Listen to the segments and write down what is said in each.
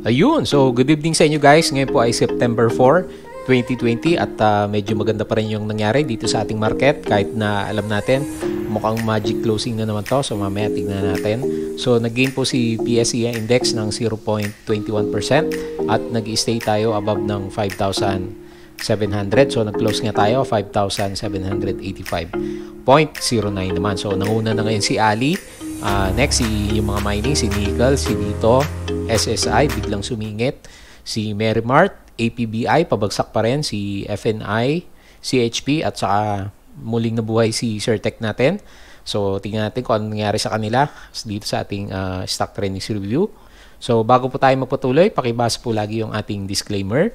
Ayun, so good evening sa inyo guys. Ngayon po ay September 4, 2020 at medyo maganda pa rin yung nangyari dito sa ating market kahit na alam natin mukhang magic closing na naman to. So mamaya tignan natin. So nag-gain po si PSE index ng 0.21% at nag-stay tayo above ng 5,700. So nag-close nga tayo 5,785.09 naman. So nanguna na ngayon si Ali. Next, yung mga mining, si Nickel, si Dito, SSI, biglang sumingit. Si Merrimart, APBI, pabagsak pa rin. Si FNI, CHP, at saka muling nabuhay si Certec natin. So, tingnan natin kung ano nangyari sa kanila dito sa ating stock trendings review. So, bago po tayo magpatuloy, pakibasa po lagi yung ating disclaimer.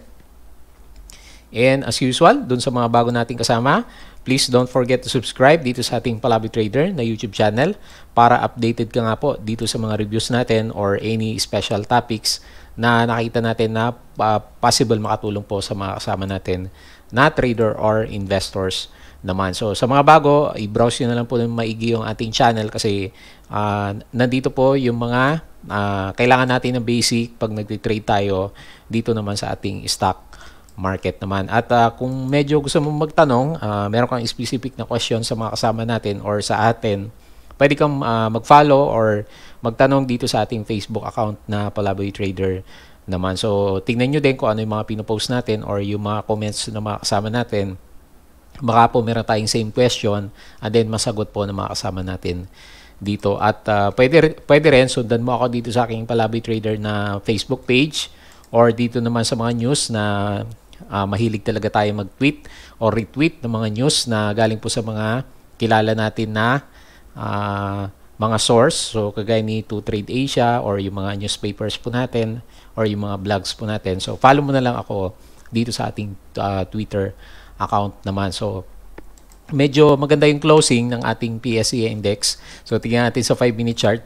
And as usual, dun sa mga bago nating kasama, please don't forget to subscribe dito sa ating Palabi Trader na YouTube channel para updated ka nga po dito sa mga reviews natin or any special topics na nakita natin na possible makatulong po sa mga kasama natin na trader or investors naman. So sa mga bago, i-browse nyo na lang po ng maigi yung ating channel kasi nandito po yung mga kailangan natin ng basic pag nagtitrade tayo dito naman sa ating stock market naman. At kung medyo gusto mo magtanong, meron kang specific na question sa mga kasama natin or sa atin, pwede kang mag-follow or magtanong dito sa ating Facebook account na Palaboy Trader naman. So, tingnan nyo din kung ano yung mga pinopost natin or yung mga comments ng mga kasama natin. Baka po meron tayong same question and then masagot po ng mga kasama natin dito. At pwede rin, sundan mo ako dito sa aking Palaboy Trader na Facebook page or dito naman sa mga news na mahilig talaga tayo mag-tweet o retweet ng mga news na galing po sa mga kilala natin na mga source. So, kagaya ni 2Trade Asia or yung mga newspapers po natin or yung mga blogs po natin. So, follow mo na lang ako dito sa ating Twitter account naman. So, medyo maganda yung closing ng ating PSEI index. So, tingnan natin sa 5-minute chart.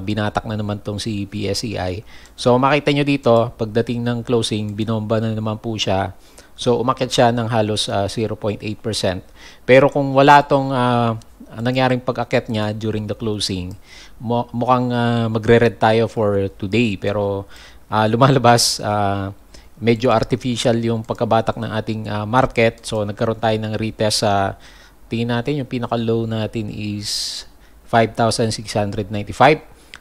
Binatak na naman tong si PSEI. So, makita nyo dito, pagdating ng closing, binomba na naman po siya. So, umakyat siya ng halos 0.8%. Pero kung wala tong nangyaring pag-akyat niya during the closing, mukhang magre-red tayo for today. Pero lumalabas, medyo artificial yung pagkabatak ng ating market. So, nagkaroon tayo ng retest sa tingin natin, yung pinaka-low natin is 5,695.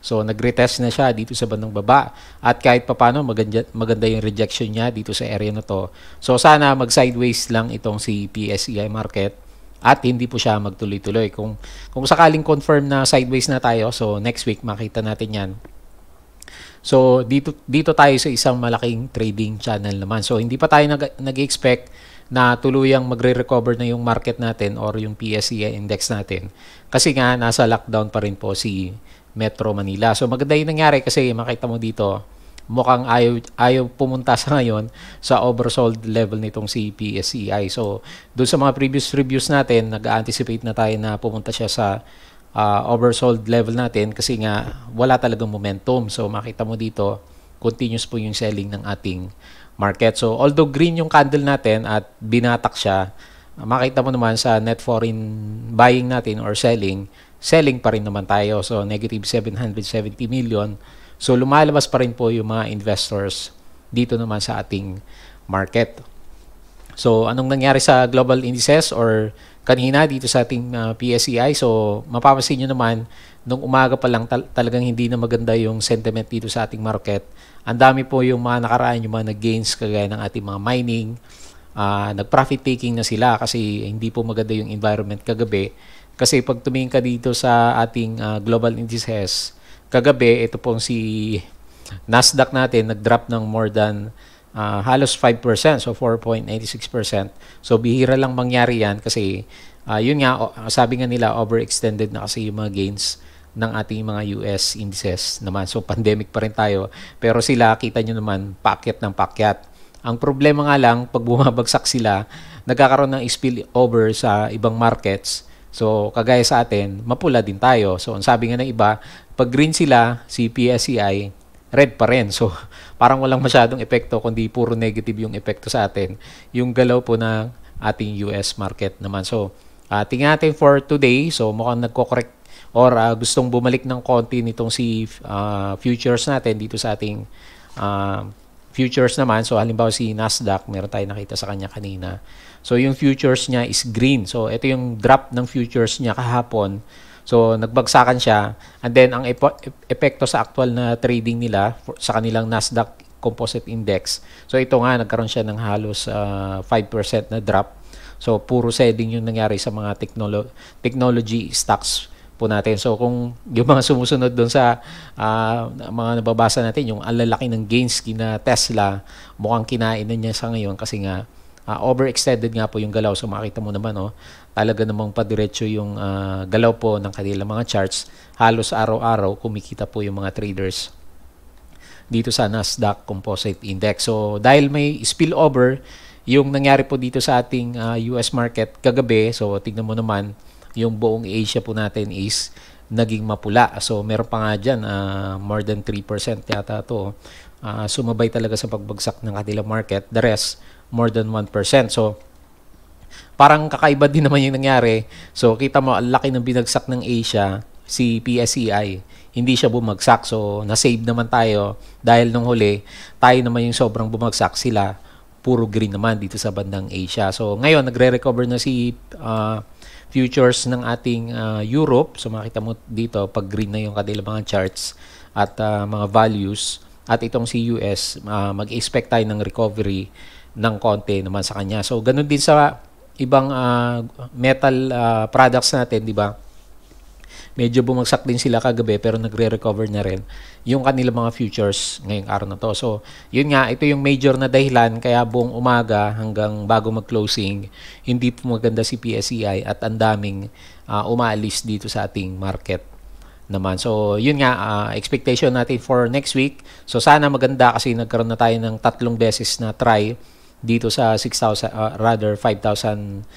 So, nag-retest na siya dito sa bandang baba. At kahit papano, maganda yung rejection niya dito sa area na to. So, sana mag-sideways lang itong si PSEI market at hindi po siya magtuloy-tuloy. Kung sakaling confirm na sideways na tayo, so next week makita natin yan. So, dito tayo sa isang malaking trading channel naman. So, hindi pa tayo nag-expect na tuluyang magre-recover na yung market natin or yung PSEI index natin. Kasi nga, nasa lockdown pa rin po si Metro Manila. So, maganda yung nangyari kasi makita mo dito, mukhang ayaw pumunta sa ngayon sa oversold level nitong si PSEI. So, doon sa mga previous reviews natin, nag-anticipate na tayo na pumunta siya sa oversold level natin kasi nga wala talagang momentum. So, makita mo dito, continuous po yung selling ng ating market. So, although green yung candle natin at binatak siya, makita mo naman sa net foreign buying natin or selling pa rin naman tayo. So, negative 770 million. So, lumalabas pa rin po yung mga investors dito naman sa ating market. So, anong nangyari sa global indices or kanina dito sa ating PSEI? So, mapapansin nyo naman, nung umaga pa lang talagang hindi na maganda yung sentiment dito sa ating market. Ang dami po yung mga nakaraan, yung mga nag-gains kagaya ng ating mga mining. Nag-profit taking na sila kasi hindi po maganda yung environment kagabi. Kasi pag tumingin ka dito sa ating global indices, kagabi, ito pong si Nasdaq natin, nag-drop ng more than halos 5%, so 4.96%. So, bihira lang mangyari yan kasi yun nga, sabi nga nila, overextended na kasi yung mga gains ng ating mga US indices naman. So, pandemic pa rin tayo. Pero sila, kita nyo naman, paakyat ng paakyat. Ang problema nga lang, pag bumabagsak sila, nagkakaroon ng spillover sa ibang markets. So, kagaya sa atin, mapula din tayo. So, ang sabi nga ng iba, pag green sila, si PSEI, red pa rin. So, parang walang masyadong epekto, kundi puro negative yung epekto sa atin. Yung galaw po ng ating US market naman. So, tingnan natin for today. So, mukhang nagko-correct or gustong bumalik ng konti nitong si futures natin dito sa ating Futures naman, so halimbawa si Nasdaq, meron tayo nakita sa kanya kanina. So yung futures niya is green. So ito yung drop ng futures niya kahapon. So nagbagsakan siya, and then ang epekto sa actual na trading nila sa kanilang Nasdaq Composite Index. So ito nga, nagkaroon siya ng halos 5% na drop. So puro selling yung nangyari sa mga technology stocks po natin. So kung yung mga sumusunod doon sa mga nababasa natin, yung alalaki ng gains kina Tesla, mukhang kinain na niya sa ngayon kasi nga overextended nga po yung galaw. So makita mo naman, talaga namang padiretso yung galaw po ng kanilang mga charts. Halos araw-araw kumikita po yung mga traders dito sa Nasdaq Composite Index. So dahil may spillover yung nangyari po dito sa ating US market kagabi, so tignan mo naman, yung buong Asia po natin is naging mapula. So meron pa nga dyan, more than 3% yata to. Sumabay talaga sa pagbagsak ng kanilang market. The rest, more than 1%. So parang kakaiba din naman yung nangyari. So kita mo, ang laki ng binagsak ng Asia, si PSEI. Hindi siya bumagsak. So na-save naman tayo dahil nung huli, tayo naman yung sobrang bumagsak. Sila, puro green naman dito sa bandang Asia. So ngayon, nagre-recover na si futures ng ating Europe. So makita mo dito, pag green na yung kanilang mga charts at mga values. At itong si US, mag-expect tayo ng recovery ng konti naman sa kanya. So ganun din sa ibang metal products natin, di ba? Medyo bumagsak din sila kagabi pero nagre-recover na rin yung kanilang mga futures ngayong araw na to. So, yun nga, ito yung major na dahilan kaya buong umaga hanggang bago mag-closing, hindi po maganda si PSEI at ang daming umaalis dito sa ating market naman. So, yun nga, expectation natin for next week. So, sana maganda kasi nagkaroon na tayo ng 3 beses na try dito sa 5,690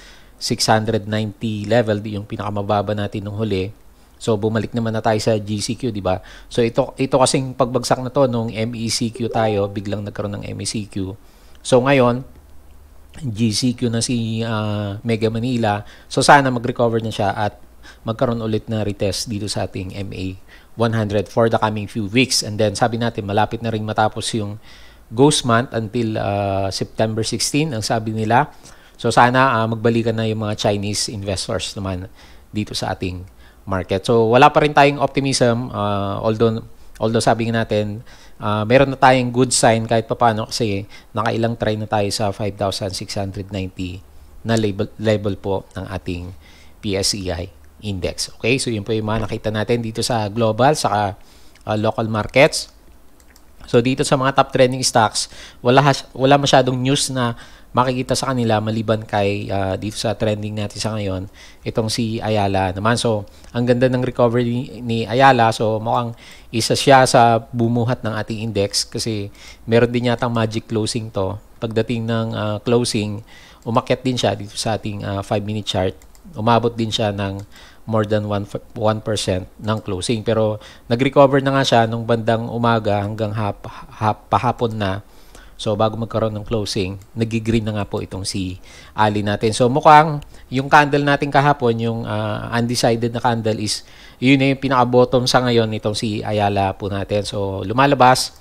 level, yung pinakamababa natin nung huli. So bumalik naman na tayo sa GCQ, di ba? So ito kasing pagbagsak na to nung MECQ tayo, biglang nagkaroon ng MECQ. So ngayon, GCQ na si Mega Manila. So sana mag-recover na siya at magkaroon ulit na retest dito sa ating MA 100 for the coming few weeks. And then sabi natin, malapit na rin matapos yung ghost month until September 16, ang sabi nila. So sana magbalikan na yung mga Chinese investors naman dito sa ating market. So wala pa rin tayong optimism, although sabi natin meron na tayong good sign kahit papaano kasi nakailang try na tayo sa 5,690 na level po ng ating PSEI index. Okay, so yun po yung mga nakita natin dito sa global saka local markets. So dito sa mga top trending stocks, wala masyadong news na makikita sa kanila maliban kay dito sa trending natin sa ngayon, itong si Ayala naman. So ang ganda ng recovery ni Ayala. So mukhang isa siya sa bumuhat ng ating index kasi meron din yata magic closing to. Pagdating ng closing, umakyat din siya dito sa ating 5-minute chart. Umabot din siya ng more than 1% ng closing. Pero nag-recover na nga siya nung bandang umaga hanggang pahapon na. So bago magkaroon ng closing, nag-green na nga po itong si Ali natin. So mukhang yung candle natin kahapon, yung undecided na candle is yun na yung pinaka-bottom sa ngayon itong si Ayala po natin. So lumalabas.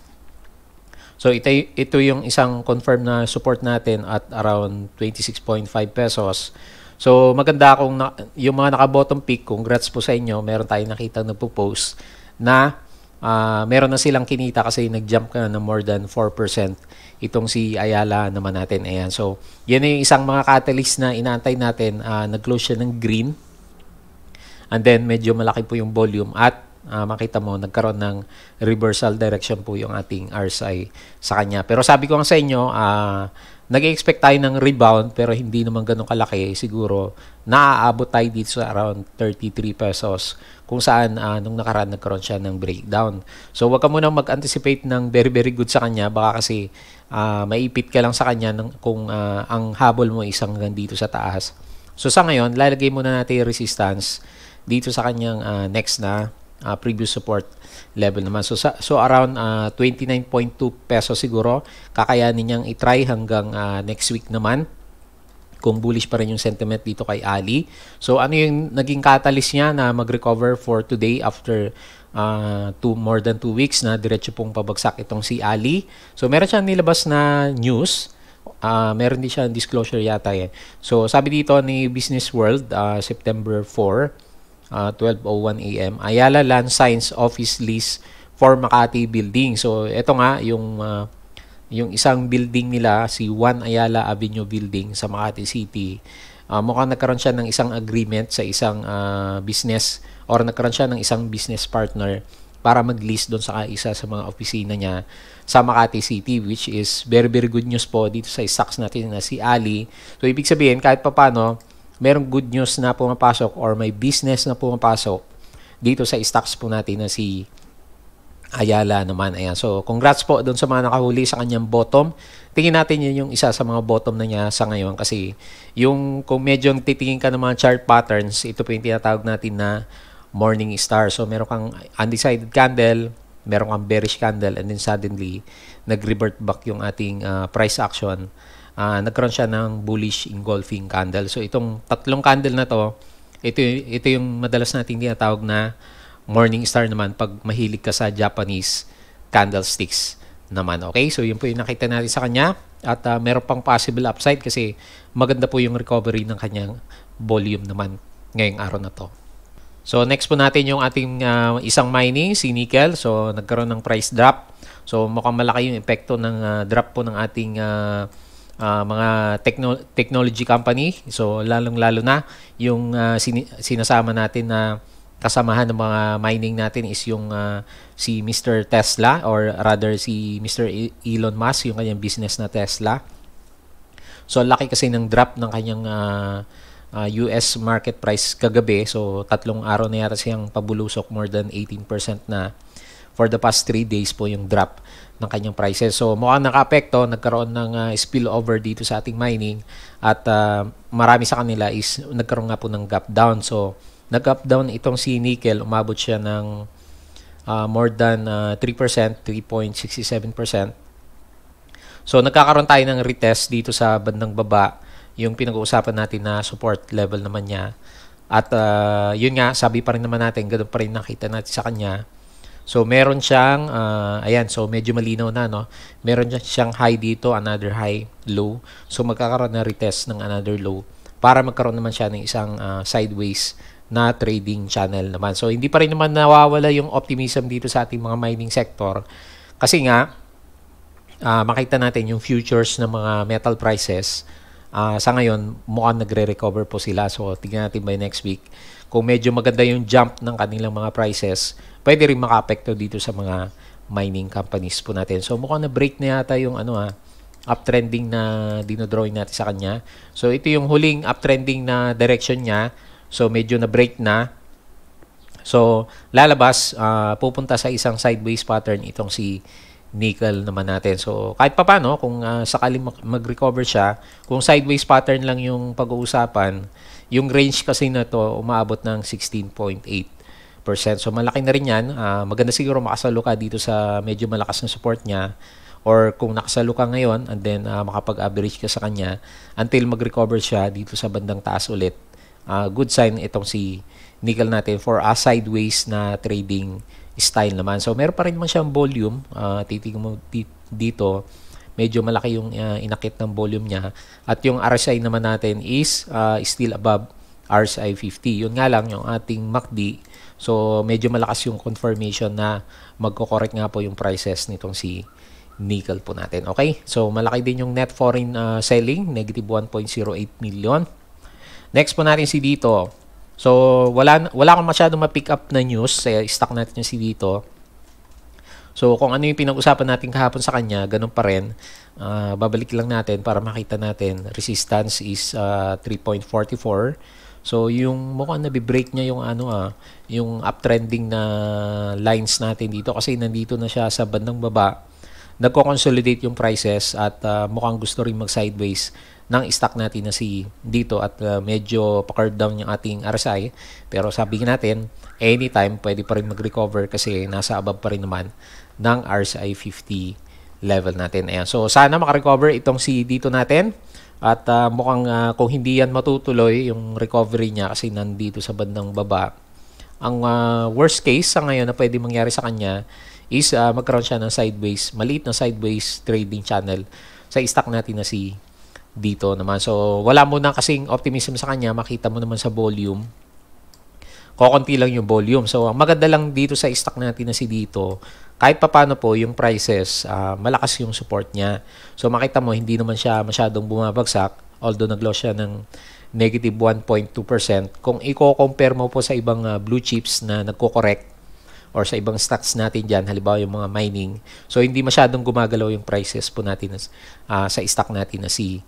So ito yung isang confirm na support natin at around 26.5 pesos. So maganda kung yung mga naka-bottom peak, congrats po sa inyo. Meron tayong nakita nagpo-post na meron na silang kinita kasi nag-jump ka na more than 4%. Itong si Ayala naman natin. Ayan. So, yan yung isang mga catalyst na inaantay natin. Nag-close siya ng green. And then, medyo malaki po yung volume. At makita mo, nagkaroon ng reversal direction po yung ating RSI sa kanya. Pero sabi ko nga sa inyo, nag-expect tayo ng rebound pero hindi naman ganun kalaki. Siguro, naaabot tayo dito sa around 33 pesos kung saan nung nakaraan nagkaroon siya ng breakdown. So, wag ka muna mag-anticipate ng very, very good sa kanya. Baka kasi maipit ka lang sa kanya kung ang habol mo isang hanggang dito sa taas. So, sa ngayon, lalagay muna natin yung resistance dito sa kanyang next na previous support level naman. So around 29.2 pesos siguro kakayanin niyang i-try hanggang next week naman kung bullish pa rin yung sentiment dito kay Ali. So ano yung naging catalyst niya na mag-recover for today after more than 2 weeks na diretso pong pabagsak itong si Ali. So meron siyang nilabas na news. Meron din siya disclosure yata eh. So sabi dito ni Business World, September 4, 12:01 AM, Ayala Land Signs Office Lease for Makati Building. So ito nga yung isang building nila, si Juan Ayala Avenue Building sa Makati City. Mukhang nagkaroon siya ng isang agreement sa isang business, or nagkaroon siya ng isang business partner para mag-lease doon sa isa sa mga opisina niya sa Makati City, which is very very good news po dito sa stocks natin na si Ali. So ibig sabihin kahit papano merong good news na pumapasok or may business na pumapasok dito sa stocks po natin na si Ayala naman. Ayan. So congrats po doon sa mga nakahuli sa kanyang bottom. Tingin natin yun yung isa sa mga bottom na niya sa ngayon, kasi yung kung medyo titingin ka ng mga chart patterns, ito po yung tinatawag natin na morning star. So meron kang undecided candle, meron kang bearish candle, and then suddenly nag-revert back yung ating price action. Nagkaroon siya ng bullish engulfing candle. So itong tatlong candle na to, ito yung madalas nating tinatawag na morning star naman pag mahilig ka sa Japanese candlesticks naman. Okay, so yun po yung nakita natin sa kanya, at meron pang possible upside kasi maganda po yung recovery ng kanyang volume naman ngayong araw na to. So next po natin yung ating isang mining, si nickel. So nagkaroon ng price drop. So mukhang malaki yung epekto ng drop po ng ating mga technology company. So lalong-lalo na yung sinasama natin na kasamahan ng mga mining natin is yung si Mr. Tesla, or rather si Mr. Elon Musk, yung kanyang business na Tesla. So laki kasi ng drop ng kanyang US market price kagabi. So tatlong araw na yata siyang pabulusok, more than 18% na for the past 3 days po yung drop ng kanyang prices. So mukhang naka-apekto, nagkaroon ng spillover dito sa ating mining, at marami sa kanila is nagkaroon nga po ng gap down. So nag-gap down itong si nickel, umabot siya ng more than 3%, 3.67%. So nagkakaroon tayo ng retest dito sa bandang baba, yung pinag-uusapan natin na support level naman niya. At yun nga, sabi pa rin naman natin, ganoon pa rin nakita natin sa kanya. So meron siyang, ayan, so medyo malinaw na, no? Meron siyang high dito, another high, low. So magkakaroon na retest ng another low para magkaroon naman siya ng isang sideways na trading channel naman. So hindi pa rin naman nawawala yung optimism dito sa ating mga mining sector, kasi nga makita natin yung futures ng mga metal prices. Sa ngayon, mukhang nagre-recover po sila. So, tingnan natin by next week. Kung medyo maganda yung jump ng kanilang mga prices, pwede rin maka-apekto dito sa mga mining companies po natin. So, mukhang na-break na yata yung uptrending na dinodrawing natin sa kanya. So, ito yung huling uptrending na direction niya. So, medyo na-break na. So, lalabas, pupunta sa isang sideways pattern itong si nickel naman natin. So, kahit pa paano, kung sakaling mag-recover siya, kung sideways pattern lang yung pag-uusapan, yung range kasi na to umaabot ng 16.8%. So, malaki na rin yan. Maganda siguro makasalo ka dito sa medyo malakas na support niya, or kung nakasalo ka ngayon and then makapag-average ka sa kanya until mag-recover siya dito sa bandang taas ulit. Good sign itong si nickel natin for a sideways na trading style naman. So meron pa rin naman siyang volume. Titingnan mo dito, medyo malaki yung inakit ng volume niya, at yung RSI naman natin is still above RSI 50. Yun nga lang yung ating MACD. So medyo malakas yung confirmation na magko-correct nga po yung prices nitong si nickel po natin. Okay? So malaki din yung net foreign selling, negative 1.08 million. Next po natin si dito. So, wala akong masyadong ma-pick up na news sa stock natin yung si dito. So, kung ano yung pinag-usapan natin kahapon sa kanya, ganun pa rin. Babalik lang natin para makita natin. Resistance is 3.44. So, yung mukhang nabi-break niya yung yung uptrending na lines natin dito, kasi nandito na siya sa bandang baba. Nagko-consolidate yung prices, at mukhang gusto rin mag-sideways ng stock natin na si dito, at medyo pa-curve down yung ating RSI, pero sabi natin anytime pwede pa rin mag-recover kasi nasa above pa rin naman ng RSI 50 level natin. Ayan. So sana maka-recover itong si dito natin, at mukhang kung hindi yan matutuloy yung recovery niya kasi nandito sa bandang baba, Ang worst case sa ngayon na pwede mangyari sa kanya is magkaroon siya ng sideways, maliit na sideways trading channel sa stock natin na si dito naman. So, wala mo na kasing optimism sa kanya. Makita mo naman sa volume. Kokonti lang yung volume. So, ang maganda lang dito sa stock natin na si dito, kahit papano po yung prices, malakas yung support niya. So, makita mo, hindi naman siya masyadong bumabagsak. Although nag-loss siya ng negative 1.2%. Kung i-compare mo po sa ibang blue chips na nagko-correct or sa ibang stocks natin dyan, halimbawa yung mga mining, so hindi masyadong gumagalaw yung prices po natin sa stock natin na si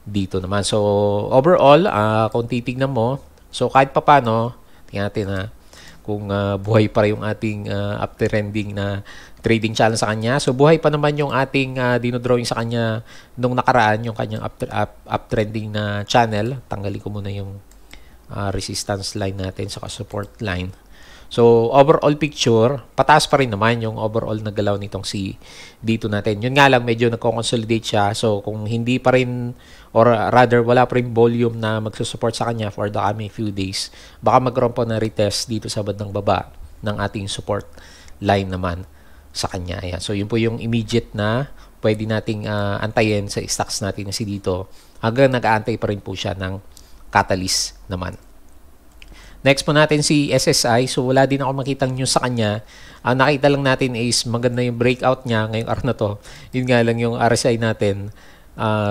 dito naman. So, overall, kung titignan mo, so kahit papano, tingnan natin kung buhay pa yung ating uptrending na trading channel sa kanya. So, buhay pa naman yung ating dinodrawing sa kanya nung nakaraan, yung kanyang uptrending na channel. Tanggalin ko muna yung resistance line natin sa support line. So, overall picture, pataas pa rin naman yung overall na galaw nitong si dito natin. Yun nga lang, medyo nagko-consolidate siya. So, kung hindi pa rin, or rather, wala pa rin volume na magsusupport sa kanya for the coming few days, baka magkaroon po na retest dito sa bandang baba ng ating support line naman sa kanya. Ayan. So, yun po yung immediate na pwede nating antayin sa stocks natin na si dito. Hanggang nag-aantay pa rin po siya ng catalyst naman. Next po natin si SSI. So, wala din ako makitang news sa kanya. Ang nakita lang natin is maganda yung breakout niya ngayong araw na to. Yun nga lang yung RSI natin.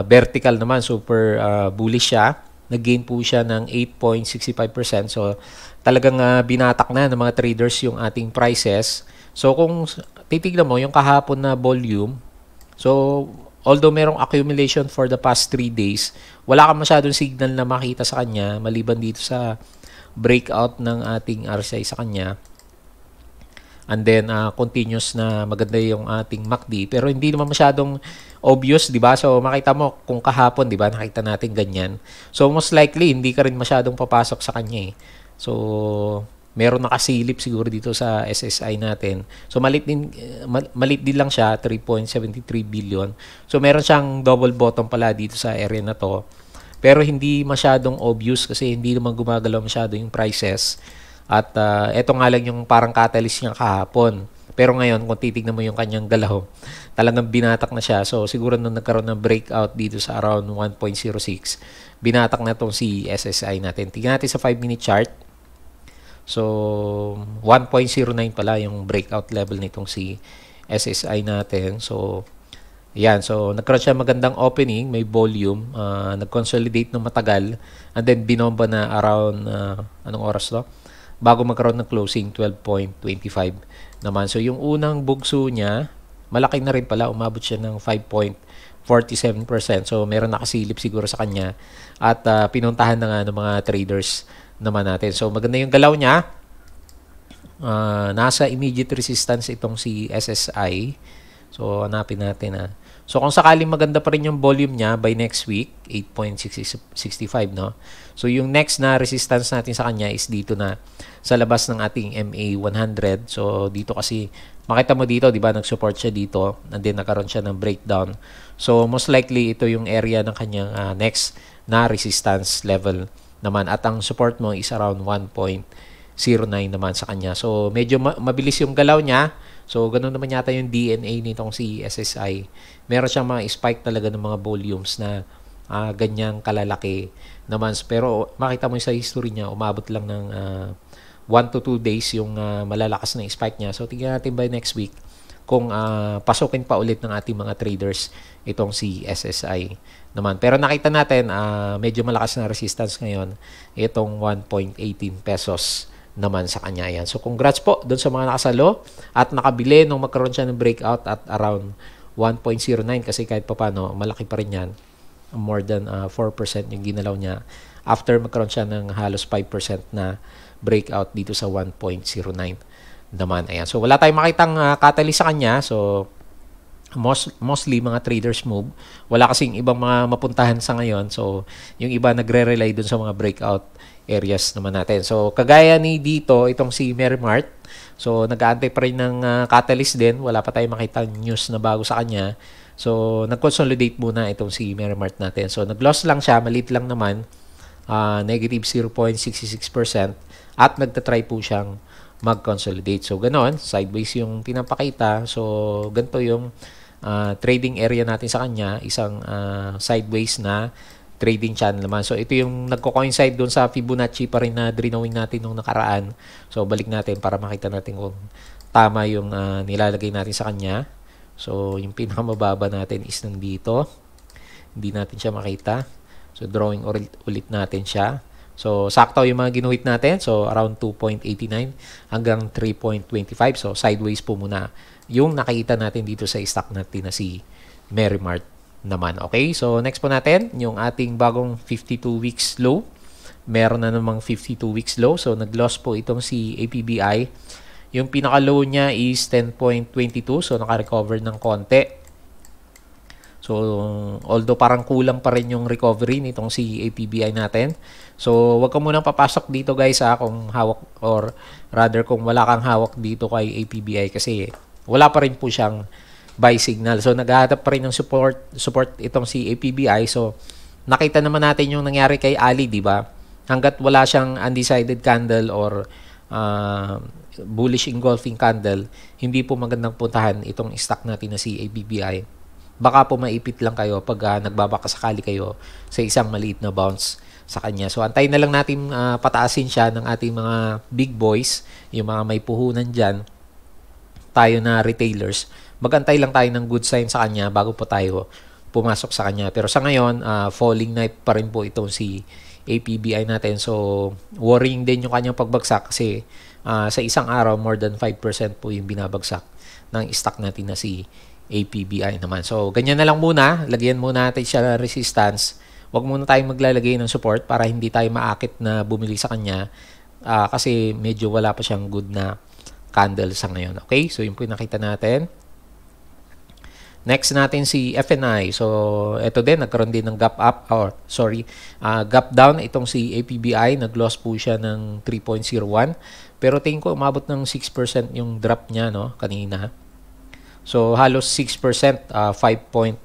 Vertical naman. Super bullish siya. Nag-gain po siya ng 8.65%. So, talagang binatak na ng mga traders yung ating prices. So, kung titignan mo yung kahapon na volume, so, although merong accumulation for the past 3 days, wala kang masyadong signal na makita sa kanya maliban dito sa breakout ng ating RSI sa kanya. And then, continuous na maganda yung ating MACD. Pero hindi naman masyadong obvious, di ba? So, makita mo kung kahapon, di ba? Nakita natin ganyan. So, most likely, hindi ka rin masyadong papasok sa kanya eh. So, meron nakasilip siguro dito sa SSI natin. So, malit din lang siya, 3.73 billion. So, meron siyang double bottom pala dito sa area na to. Pero hindi masyadong obvious kasi hindi naman gumagalaw masyado yung prices. At eto nga lang yung parang catalyst niya kahapon. Pero ngayon, kung titignan mo yung kanyang galaw, talagang binatak na siya. So, siguro nung nagkaroon ng breakout dito sa around 1.06, binatak na itong si SSI natin. Tingnan natin sa 5-minute chart. So, 1.09 pala yung breakout level nitong si SSI natin. So, yan, so nagkaroon siya magandang opening, may volume, nag-consolidate ng matagal, and then binomba na around, anong oras to? Bago magkaroon ng closing, 12.25 naman. So yung unang bugso niya, malaki na rin pala, umabot siya ng 5.47%. So meron nakasilip siguro sa kanya at pinuntahan na nga ng mga traders naman natin. So maganda yung galaw niya. Nasa immediate resistance itong si SSI. So hanapin natin So, kung sakaling maganda pa rin yung volume niya by next week, 8.65, no? So, yung next na resistance natin sa kanya is dito na sa labas ng ating MA100. So, dito kasi, makita mo dito, di ba, nag-support siya dito and then nagkaroon siya ng breakdown. So, most likely, ito yung area ng kanyang next na resistance level naman. At ang support mo is around 1.09 naman sa kanya. So, medyo mabilis yung galaw niya. So, ganun naman yata yung DNA nitong si SSI. Meron siyang mga spike talaga ng mga volumes na ganyang kalalaki naman. Pero makita mo sa history niya, umabot lang ng 1 to 2 days yung malalakas na spike niya. So, tingnan natin by next week kung pasukin pa ulit ng ating mga traders itong si SSI naman. Pero nakita natin, medyo malakas na resistance ngayon itong 1.18 pesos naman sa kanya yan. So, congrats po doon sa mga nakasalo at nakabili nung magkaroon siya ng breakout at around 1.09 kasi kahit pa paano, malaki pa rin yan. More than 4% yung ginalaw niya after magkaroon siya ng halos 5% na breakout dito sa 1.09 naman. Ayan. So, wala tayong makitang catalyst sa kanya. So, mostly mga traders move. Wala kasing ibang mga mapuntahan sa ngayon. So, yung iba nagre-rely dun sa mga breakout areas naman natin. So, kagaya ni dito, itong si Merrimart. So, nag-aantay pa rin ng catalyst din. Wala pa tayong makita news na bago sa kanya. So, nag-consolidate muna itong si Merrimart natin. So, nag-loss lang siya. Maliit lang naman. Negative 0.66%. At nagtatry po siyang mag-consolidate. So, ganon. Sideways yung pinapakita. So, ganito yung trading area natin sa kanya. Isang sideways na trading channel naman. So, ito yung nagko-coincide doon sa Fibonacci pa rin na drawing natin nung nakaraan. So, balik natin para makita natin kung tama yung nilalagay natin sa kanya. So, yung pinakamababa natin is nandito. Hindi natin siya makita. So, drawing ulit natin siya. So, sakto yung mga ginuhit natin. So, around 2.89 hanggang 3.25. So, sideways po muna yung nakita natin dito sa stock natin na si Merrimart naman. Okay? So, next po natin, yung ating bagong 52 weeks low. Meron na namang 52 weeks low. So, nag-loss po itong si APBI. Yung pinaka-low niya is 10.22. So, naka-recover ng konti. So, although parang kulang pa rin yung recovery nitong si APBI natin. So, wag ka munang papasok dito guys kung hawak or rather kung wala kang hawak dito kay APBI kasi wala pa rin po siyang buy signal. So, naghahanap pa rin ng support itong si APBI. So, nakita naman natin yung nangyari kay Ali, di ba? Hanggat wala siyang undecided candle or bullish engulfing candle, hindi po magandang puntahan itong stock natin na si APBI. Baka po maipit lang kayo pag nagbabakasakali kayo sa isang maliit na bounce sa kanya. So, antayin na lang natin pataasin siya ng ating mga big boys, yung mga may puhunan dyan, tayo na retailers. Magantay lang tayo ng good sign sa kanya bago po tayo pumasok sa kanya. Pero sa ngayon, falling knife pa rin po itong si APBI natin. So, worrying din yung kanyang pagbagsak kasi sa isang araw, more than 5% po yung binabagsak ng stock natin na si APBI naman. So, ganyan na lang muna. Lagyan muna natin siya ng resistance. Huwag muna tayong maglalagay ng support para hindi tayo maakit na bumili sa kanya kasi medyo wala pa siyang good na candle sa ngayon. Okay? So, yung po nakita natin. Next natin si FNI. So, ito din, nagkaroon din ng gap up, gap down itong si APBI. Nag-loss po siya ng 3.01. Pero tingin ko umabot ng 6% yung drop niya kanina. So, halos 6%, 5.49%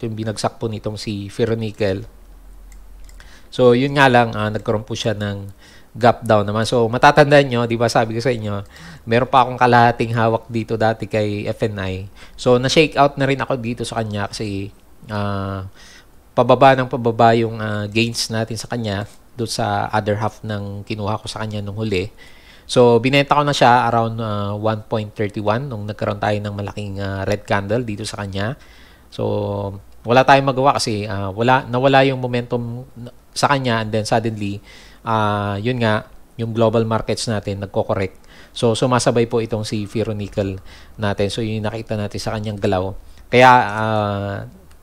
yung binagsak po nitong si Ferronickel. So, yun nga lang, nagkaroon po siya ng gap down naman. So, matatandaan nyo, di ba sabi ko sa inyo, meron pa akong kalahating hawak dito dati kay FNI. So, na-shake out na rin ako dito sa kanya kasi pababa ng pababa yung gains natin sa kanya doon sa other half ng kinuha ko sa kanya nung huli. So, binenta ko na siya around 1.31 nung nagkaroon tayo ng malaking red candle dito sa kanya. So, wala tayong magawa kasi nawala yung momentum sa kanya and then suddenly, yun nga, yung global markets natin nagko-correct. So, sumasabay po itong si Ferronickel natin. So, yun yung nakita natin sa kanyang galaw. Kaya,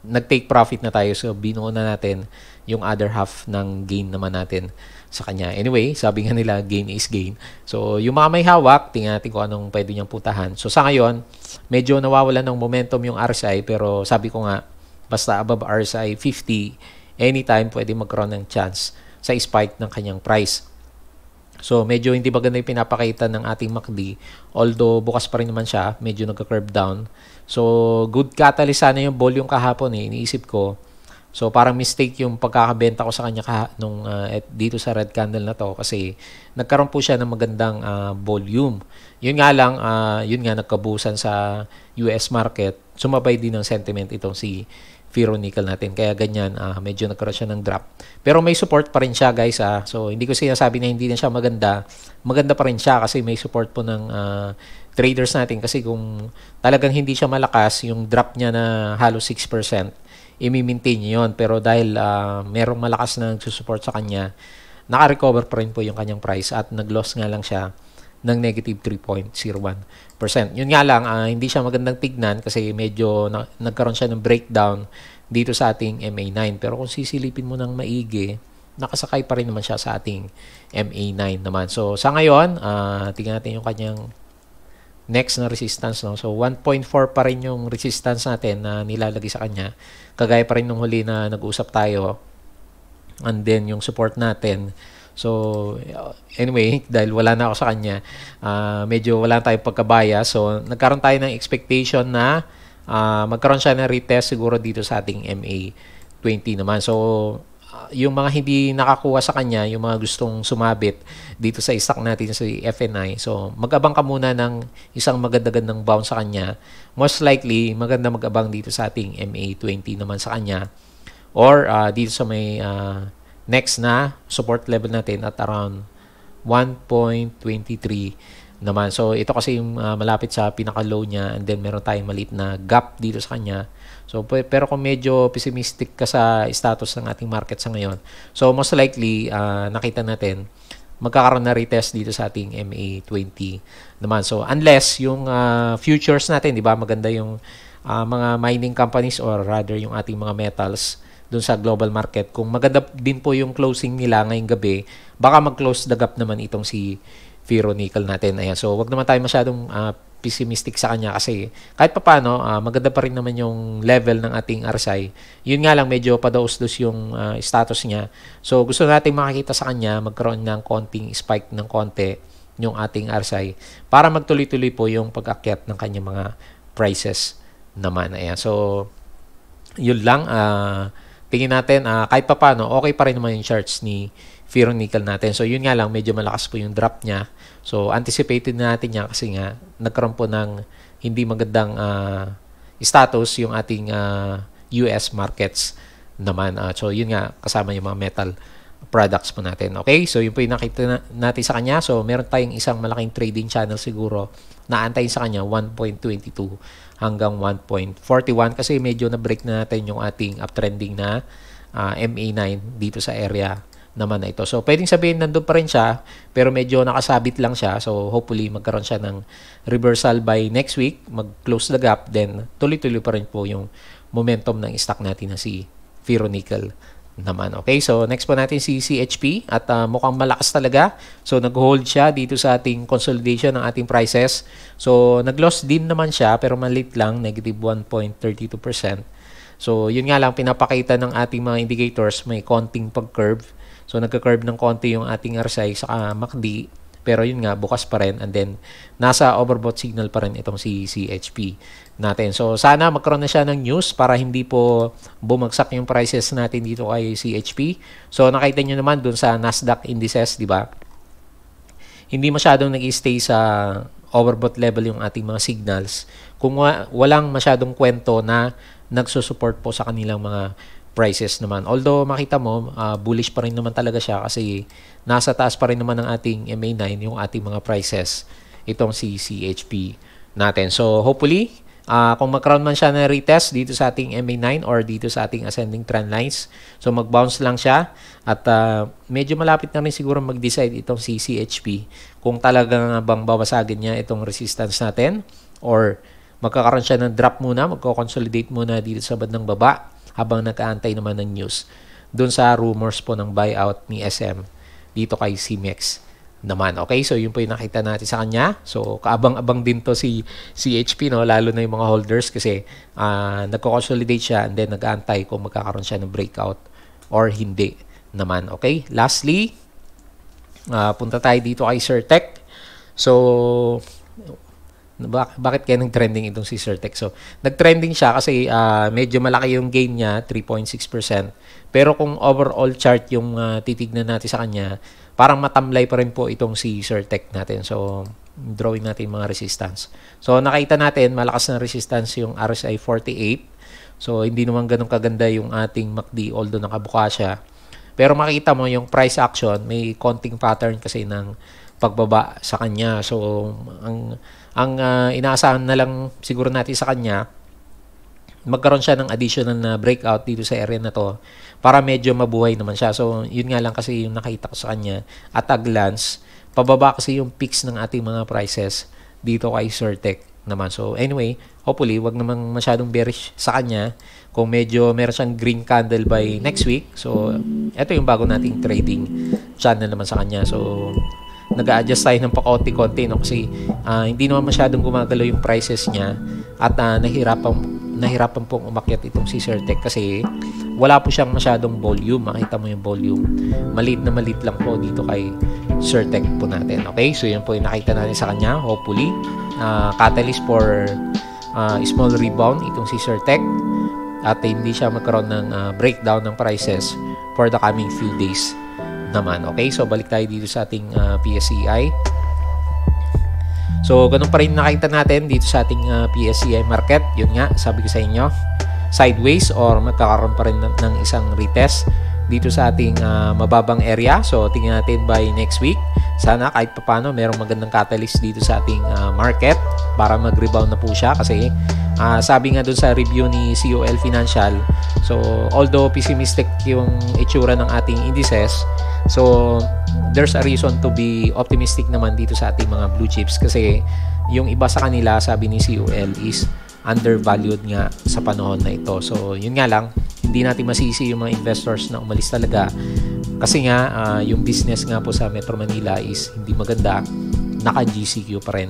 nag-take profit na tayo. So, binuo na natin yung other half ng gain naman natin sa kanya. Anyway, sabi nga nila, gain is gain. So, yung mga may hawak, tingnan natin kung anong pwede niyang putahan. So, sa ngayon, medyo nawawala ng momentum yung RSI, pero sabi ko nga, basta above RSI 50, anytime pwede magkaroon ng chance sa spike ng kanyang price. So, medyo hindi maganda yung pinapakita ng ating MACD. Although, bukas pa rin naman siya, medyo nagka-curve down. So, good catalyst sana yung volume kahapon iniisip ko. So, parang mistake yung pagkakabenta ko sa kanya dito sa red candle na to kasi nagkaroon po siya ng magandang volume. Yun nga lang, nagkabusan sa US market. Sumabay din ng sentiment itong si Ferronickel natin. Kaya ganyan, medyo nagkaroon siya ng drop. Pero may support pa rin siya guys. So, hindi ko sinasabi na hindi na siya maganda. Maganda pa rin siya kasi may support po ng traders natin. Kasi kung talagang hindi siya malakas, yung drop niya na halos 6%, i-maintain niya yun. Pero dahil merong malakas na nagsusupport sa kanya, naka-recover pa rin po yung kanyang price at nag-loss nga lang siya ng negative 3.01%. Yun nga lang, hindi siya magandang tignan kasi medyo nagkaroon siya ng breakdown dito sa ating MA9. Pero kung sisilipin mo ng maigi, nakasakay pa rin naman siya sa ating MA9 naman. So, sa ngayon, tingnan natin yung kanyang next na resistance. So, 1.4 pa rin yung resistance natin na nilalagay sa kanya. Kagaya pa rin nung huli na nag-usap tayo. And then, yung support natin. So, anyway, dahil wala na ako sa kanya, medyo wala tayong pagkabaya. So, nagkaroon tayo ng expectation na magkaroon siya ng retest siguro dito sa ating MA20 naman. So, yung mga hindi nakakuha sa kanya, yung mga gustong sumabit dito sa stock natin sa FNI, so mag-abang ka muna ng isang maganda-gandang bounce sa kanya. Most likely, maganda mag-abang dito sa ating MA20 naman sa kanya, or dito sa may next na support level natin at around 1.23 naman. So ito kasi yung malapit sa pinaka-low niya, and then meron tayong maliit na gap dito sa kanya. So pero kung medyo pessimistic ka sa status ng ating market sa ngayon, so most likely nakita natin magkakaroon na retest dito sa ating MA20 naman. So unless yung futures natin, di ba, maganda yung mga mining companies or rather yung ating mga metals dun sa global market, kung maganda din po yung closing nila ngayong gabi, baka mag-close the gap naman itong si ferronickel natin. Ayan. So wag naman tayo masyadong pessimistic sa kanya kasi kahit papaano maganda pa rin naman yung level ng ating RSI. Yun nga lang, medyo padaos-dos yung status niya. So gusto natin makikita sa kanya magkaroon ng konting spike ng konti yung ating RSI para magtuloy-tuloy po yung pag-akyat ng kanyang mga prices naman. Ayan. So yun lang, tingin natin kahit papaano okay pa rin naman yung charts ni ferronickel natin. So yun nga lang, medyo malakas po yung drop niya. So anticipated natin niya kasi nga nagkaroon po ng hindi magandang status yung ating US markets naman. So yun nga, kasama yung mga metal products po natin. Okay, so yun po yung nakita natin sa kanya. So meron tayong isang malaking trading channel siguro na antayin sa kanya 1.22 hanggang 1.41 kasi medyo na-break na natin yung ating uptrending na MA9 dito sa area naman na ito. So pwedeng sabihin nandun pa rin siya pero medyo nakasabit lang siya. So hopefully magkaroon siya ng reversal by next week, mag-close the gap, then tuloy-tuloy pa rin po yung momentum ng stock natin na si ferronickel naman. Okay, so next po natin si CHP at mukhang malakas talaga. So nag-hold siya dito sa ating consolidation ng ating prices. So nag-loss din naman siya pero maliit lang, negative 1.32%. So yun nga lang, pinapakita ng ating mga indicators may konting pag-curve. So nagka-curve ng konti yung ating RSI sa MACD, pero yun nga, bukas pa rin, and then nasa overbought signal pa rin itong si CHP natin. So sana magkaroon na siya ng news para hindi po bumagsak yung prices natin dito kay CHP. So nakita nyo naman dun sa Nasdaq indices, di ba? Hindi masyadong nag-stay sa overbought level yung ating mga signals kung walang masyadong kwento na nagsusupport po sa kanilang mga prices naman. Although makita mo, bullish pa rin naman talaga siya kasi nasa taas pa rin naman ng ating MA9 yung ating mga prices, itong si CHP natin. So hopefully, kung magkaroon man siya na retest dito sa ating MA9 or dito sa ating ascending trend lines, so mag-bounce lang siya at medyo malapit na rin siguro mag-decide itong si CHP kung talagang bang babasagin niya itong resistance natin or magkakaroon siya ng drop muna, magko-consolidate muna dito sa bandang baba habang nag-aantay naman ng news dun sa rumors po ng buyout ni SM dito kay CMEX naman. Okay, so yun po yung nakita natin sa kanya. So kaabang-abang din to si CHP, no? Lalo na yung mga holders kasi nagko-consolidate siya and then nag-aantay kung magkakaroon siya ng breakout or hindi naman. Okay, lastly, punta tayo dito kay Certec. So bakit kaya nag-trending itong si Certec? So, nag-trending siya kasi medyo malaki yung gain niya, 3.6%. Pero kung overall chart yung titignan natin sa kanya, parang matamlay pa rin po itong si Certec natin. So, drawing natin mga resistance. So, nakita natin, malakas na resistance yung RSI 48. So, hindi naman ganun kaganda yung ating MACD, although nakabuka siya. Pero makita mo yung price action, may konting pattern kasi ng pagbaba sa kanya. So, ang inaasahan na lang siguro natin sa kanya, magkaroon siya ng additional na breakout dito sa area na to para medyo mabuhay naman siya. So, yun nga lang kasi yung nakita ko sa kanya at a glance, pababa kasi yung peaks ng ating mga prices dito kay Certec naman. So, anyway, hopefully, wag namang masyadong bearish sa kanya kung medyo meron siyang green candle by next week. So, ito yung bago nating trading channel naman sa kanya. So, nag-a-adjust tayo ng pakonti-konti, no? Kasi hindi naman masyadong gumagalaw yung prices niya at nahirapan pong umakyat itong si Certec kasi wala po siyang masyadong volume. Makita mo yung volume. Maliit na maliit lang po dito kay Certec po natin. Okay? So, yun po yung nakita natin sa kanya. Hopefully, catalyst for small rebound itong si Certec. at hindi siya magkaroon ng breakdown ng prices for the coming few days naman. Okay, so balik tayo dito sa ating PSEI. So ganun pa rin nakita natin dito sa ating PSEI market. Yun nga, sabi ko sa inyo, sideways or magkakaroon pa rin ng isang retest dito sa ating mababang area. So tingnan natin by next week, sana kahit papano merong magandang catalyst dito sa ating market para mag-rebound na po siya. Kasi sabi nga dun sa review ni COL Financial, so although pessimistic yung itsura ng ating indices, so there's a reason to be optimistic naman dito sa ating mga blue chips, kasi yung iba sa kanila, sabi ni COL, is undervalued nga sa panahon na ito. So yun nga lang, hindi natin masisi yung mga investors na umalis talaga, kasi nga yung business nga po sa Metro Manila is hindi maganda, naka GCQ pa rin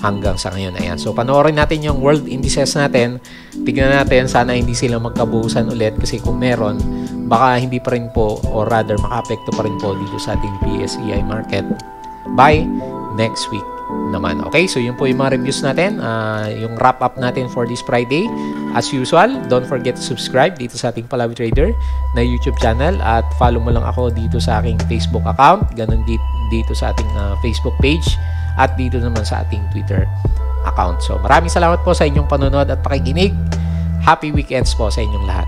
hanggang sa ngayon. Ayan. So panoorin natin yung world indices natin, tignan natin, sana hindi sila magkabuhusan ulit, kasi kung meron, baka hindi pa rin po, or rather maka-apekto pa rin po dito sa ating PSEI market by next week naman. Okay, so yun po yung mga reviews natin, yung wrap up natin for this Friday. As usual, don't forget to subscribe dito sa ating Palawi Trader na YouTube channel, at follow mo lang ako dito sa aking Facebook account, ganun dito sa ating Facebook page, at dito naman sa ating Twitter account. So maraming salamat po sa inyong panonood at pakikinig. Happy weekends po sa inyong lahat.